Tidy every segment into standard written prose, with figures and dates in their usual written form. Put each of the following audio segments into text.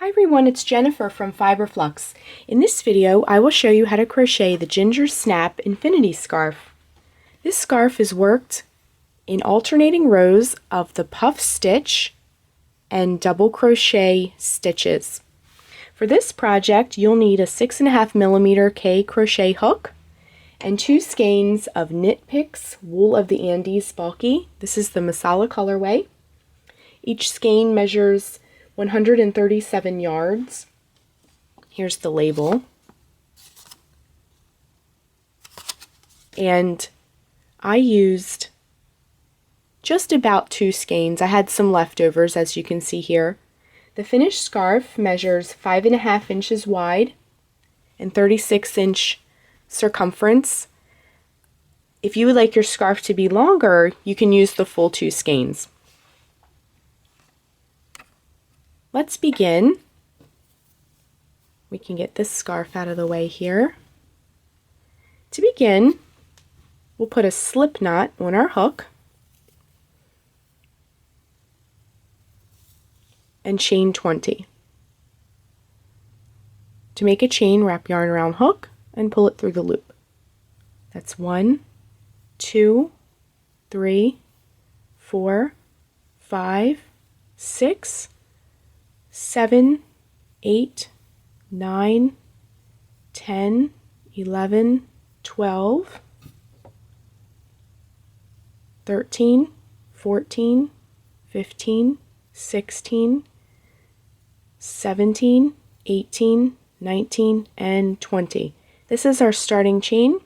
Hi everyone, it's Jennifer from Flux. In this video, I will show you how to crochet the Ginger Snap Infinity Scarf. This scarf is worked in alternating rows of the puff stitch and double crochet stitches. For this project, you'll need a 6.5mm K crochet hook and 2 skeins of Knit Picks Wool of the Andes Bulky. This is the Masala colorway. Each skein measures 137 yards. Here's the label. And I used just about 2 skeins. I had some leftovers, as you can see here. The finished scarf measures 5.5 inches wide and 36-inch circumference. If you would like your scarf to be longer, you can use the full 2 skeins. Let's begin. We can get this scarf out of the way here. To begin, we'll put a slip knot on our hook and chain 20. To make a chain, wrap yarn around hook and pull it through the loop. That's 1, 2, 3, 4, 5, 6, 7, 8, 9, 10, 11, 12, 13, 14, 15, 16, 17, 18, 19, and 20. This is our starting chain.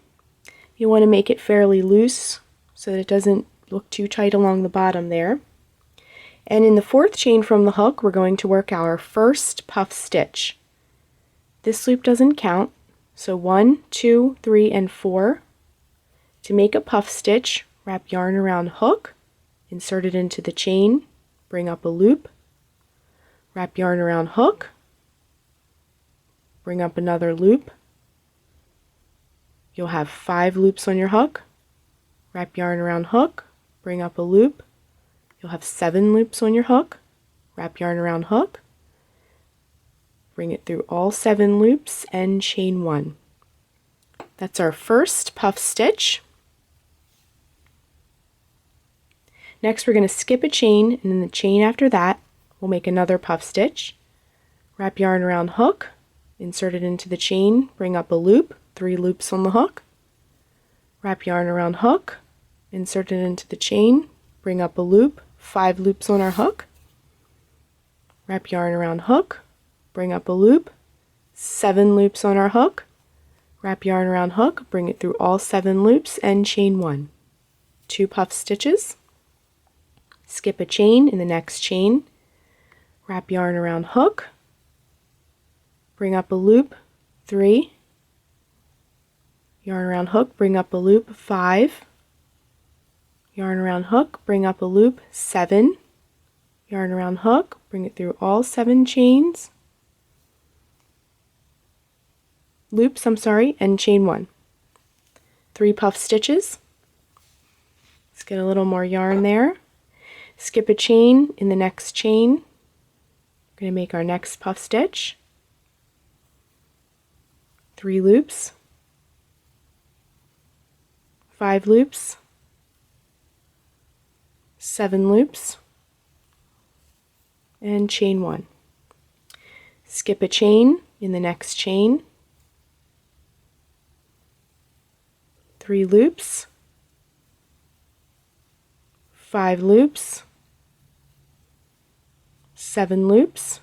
You want to make it fairly loose so that it doesn't look too tight along the bottom there. And in the 4th chain from the hook, we're going to work our first puff stitch. This loop doesn't count, so 1, 2, 3, and 4. To make a puff stitch, wrap yarn around hook, insert it into the chain, bring up a loop, wrap yarn around hook, bring up another loop. You'll have 5 loops on your hook, wrap yarn around hook, bring up a loop. You'll have 7 loops on your hook, wrap yarn around hook, bring it through all 7 loops and chain 1. That's our first puff stitch. Next we're going to skip a chain, and in the chain after that we'll make another puff stitch. Wrap yarn around hook, insert it into the chain, bring up a loop, 3 loops on the hook. Wrap yarn around hook, insert it into the chain, bring up a loop, 5 loops on our hook. Wrap yarn around hook, bring up a loop, 7 loops on our hook. Wrap yarn around hook, bring it through all 7 loops and chain 1. 2 puff stitches. Skip a chain in the next chain. Wrap yarn around hook, bring up a loop, 3. Yarn around hook, bring up a loop, 5. Yarn around hook, bring up a loop, 7. Yarn around hook, bring it through all 7 chains. Loops, and chain 1. 3 puff stitches. Let's get a little more yarn there. Skip a chain in the next chain. We're going to make our next puff stitch. 3 loops. 5 loops. 7 loops and chain 1. Skip a chain in the next chain. 3 loops. 5 loops. 7 loops.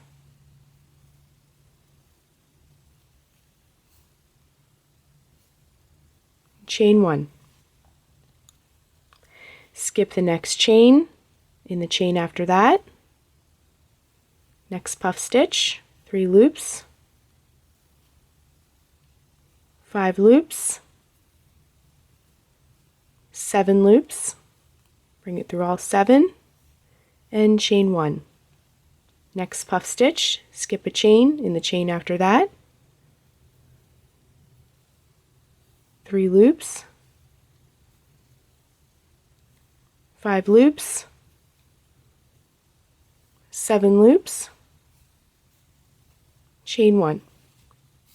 Chain 1. Skip the next chain in the chain after that. Next puff stitch, 3 loops, 5 loops, 7 loops, bring it through all 7 and chain 1. Next puff stitch, skip a chain in the chain after that. 3 loops, 5 loops, 7 loops, chain 1.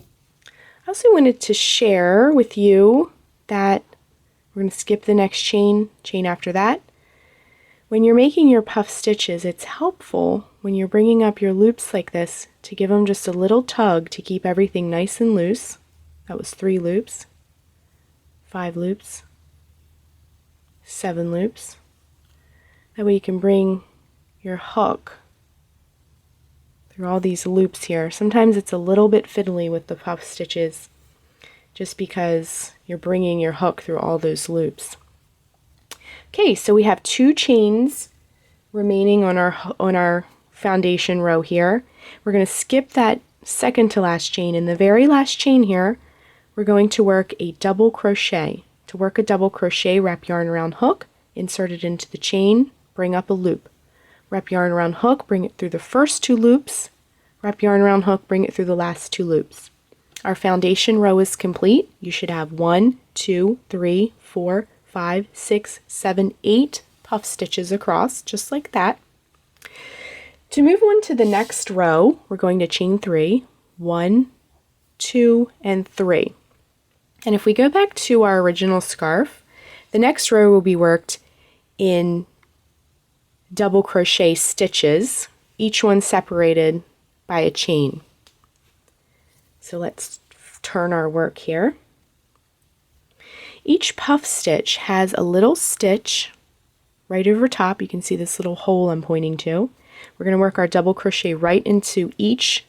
I also wanted to share with you that we're going to skip the next chain after that. When you're making your puff stitches, it's helpful when you're bringing up your loops like this to give them just a little tug to keep everything nice and loose. That was 3 loops, 5 loops, 7 loops. That way you can bring your hook through all these loops here. Sometimes it's a little bit fiddly with the puff stitches just because you're bringing your hook through all those loops. Okay, so we have 2 chains remaining on our foundation row here. We're going to skip that second to last chain. In the very last chain here, we're going to work a double crochet. To work a double crochet, wrap yarn around hook, insert it into the chain, bring up a loop. Wrap yarn around hook, bring it through the first 2 loops, wrap yarn around hook, bring it through the last 2 loops. Our foundation row is complete. You should have 1, 2, 3, 4, 5, 6, 7, 8 puff stitches across, just like that. To move on to the next row, we're going to chain 3, 1, 2, and 3. And if we go back to our original scarf, the next row will be worked in double crochet stitches, each one separated by a chain. So let's turn our work here. Each puff stitch has a little stitch right over top. You can see this little hole I'm pointing to. We're going to work our double crochet right into each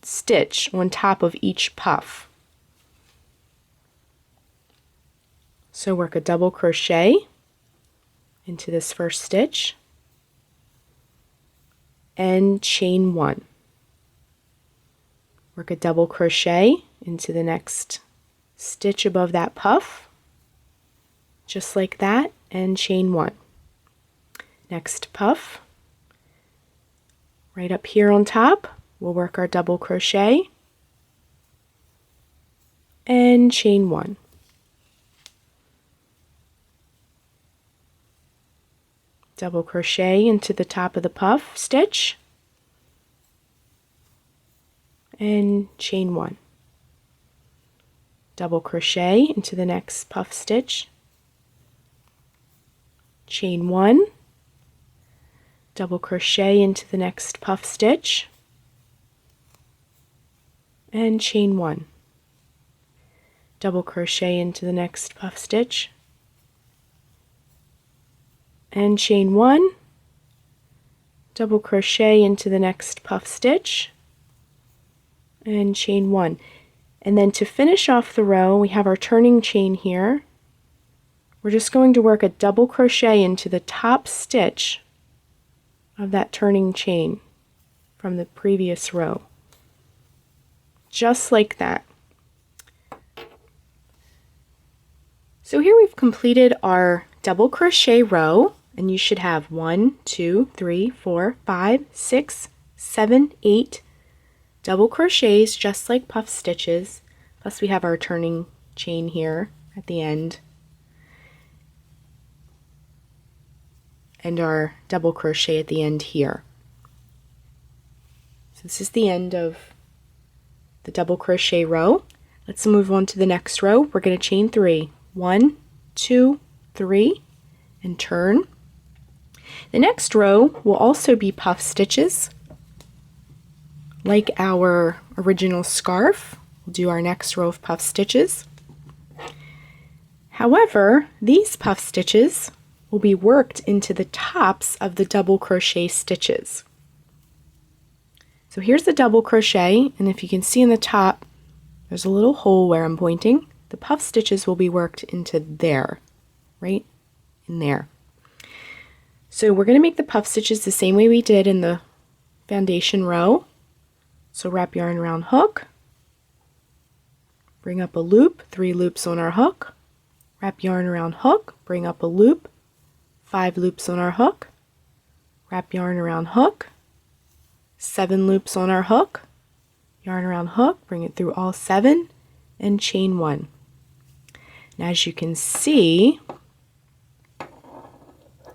stitch on top of each puff. So work a double crochet into this first stitch and chain 1. Work a double crochet into the next stitch above that puff, just like that, and chain 1. Next puff, right up here on top, we'll work our double crochet and chain 1. Double crochet into the top of the puff stitch and chain 1. Double crochet into the next puff stitch, chain 1, double crochet into the next puff stitch and chain 1. Double crochet into the next puff stitch and chain 1, double crochet into the next puff stitch and chain 1. And then to finish off the row, we have our turning chain here. We're just going to work a double crochet into the top stitch of that turning chain from the previous row, just like that. So here we've completed our double crochet row, and you should have 1, 2, 3, 4, 5, 6, 7, 8 double crochets, just like puff stitches, plus we have our turning chain here at the end and our double crochet at the end here. So this is the end of the double crochet row. Let's move on to the next row. We're going to chain 3, 1, 2, 3, and turn. The next row will also be puff stitches, like our original scarf. We'll do our next row of puff stitches. However, these puff stitches will be worked into the tops of the double crochet stitches. So here's the double crochet, and if you can see in the top, there's a little hole where I'm pointing. The puff stitches will be worked into there, right in there. So we're going to make the puff stitches the same way we did in the foundation row. So wrap yarn around hook, bring up a loop, 3 loops on our hook, wrap yarn around hook, bring up a loop, 5 loops on our hook, wrap yarn around hook, 7 loops on our hook, yarn around hook, bring it through all 7, and chain 1. And as you can see,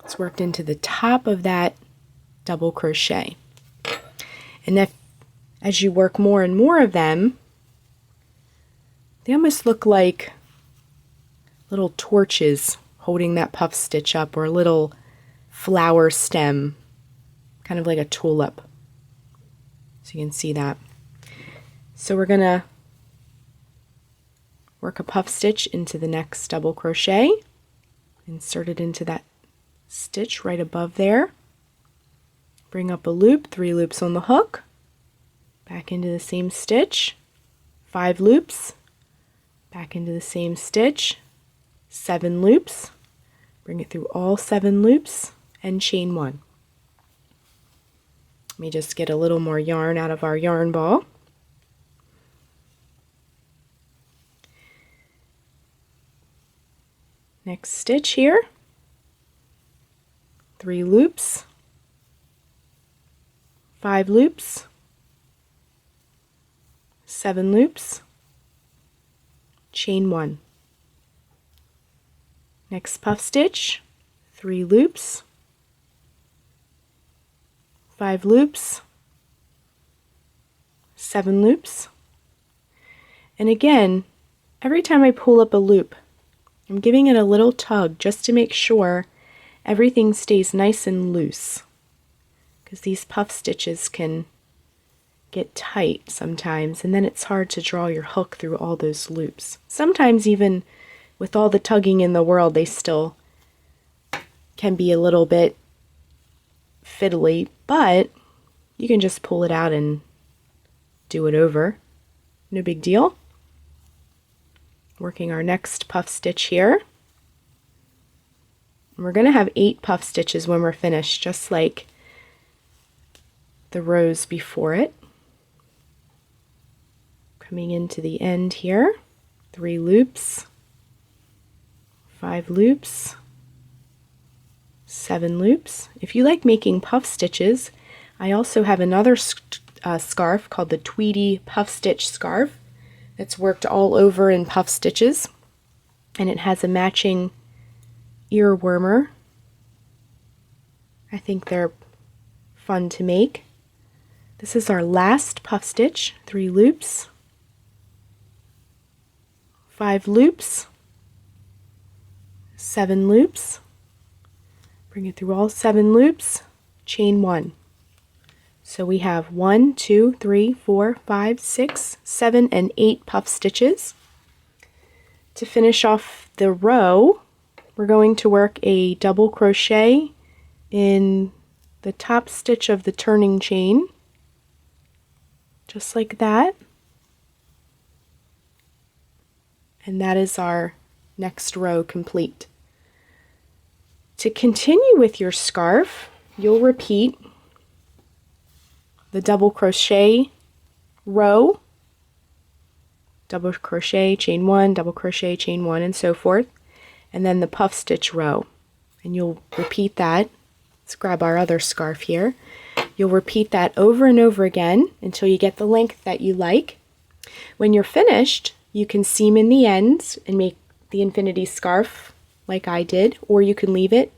it's worked into the top of that double crochet. And if as you work more and more of them, they almost look like little torches holding that puff stitch up, or a little flower stem, kind of like a tulip. So you can see that. So we're going to work a puff stitch into the next double crochet, insert it into that stitch right above there, bring up a loop, 3 loops on the hook, back into the same stitch, 5 loops, back into the same stitch, 7 loops, bring it through all 7 loops, and chain 1. Let me just get a little more yarn out of our yarn ball. Next stitch here, 3 loops, 5 loops, 7 loops, chain 1. Next puff stitch, 3 loops, 5 loops, 7 loops, and again, every time I pull up a loop, I'm giving it a little tug just to make sure everything stays nice and loose, because these puff stitches can get tight sometimes, and then it's hard to draw your hook through all those loops. Sometimes even with all the tugging in the world, they still can be a little bit fiddly, but you can just pull it out and do it over. No big deal. Working our next puff stitch here. And we're going to have 8 puff stitches when we're finished, just like the rows before it. Coming into the end here, 3 loops, 5 loops, 7 loops. If you like making puff stitches, I also have another scarf called the Tweedy Puff Stitch Scarf. It's worked all over in puff stitches, and it has a matching ear warmer. I think they're fun to make. This is our last puff stitch, 3 loops, 5 loops, 7 loops, bring it through all 7 loops, chain 1. So we have 1, 2, 3, 4, 5, 6, 7, and 8 puff stitches. To finish off the row, we're going to work a double crochet in the top stitch of the turning chain, just like that. And that is our next row complete. To continue with your scarf, you'll repeat the double crochet row, double crochet, chain 1, double crochet, chain 1, and so forth, and then the puff stitch row. And you'll repeat that. Let's grab our other scarf here. You'll repeat that over and over again until you get the length that you like. When you're finished, you can seam in the ends and make the infinity scarf like I did, or you can leave it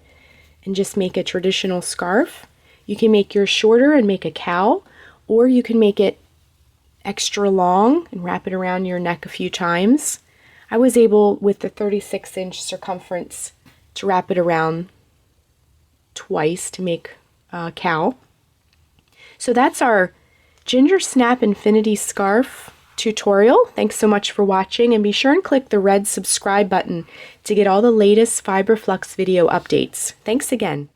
and just make a traditional scarf. You can make yours shorter and make a cowl, or you can make it extra long and wrap it around your neck a few times. I was able, with the 36-inch circumference, to wrap it around twice to make a cowl. So that's our Ginger Snap Infinity Scarf tutorial. Thanks so much for watching, and be sure and click the red subscribe button to get all the latest Fiber Flux video updates. Thanks again.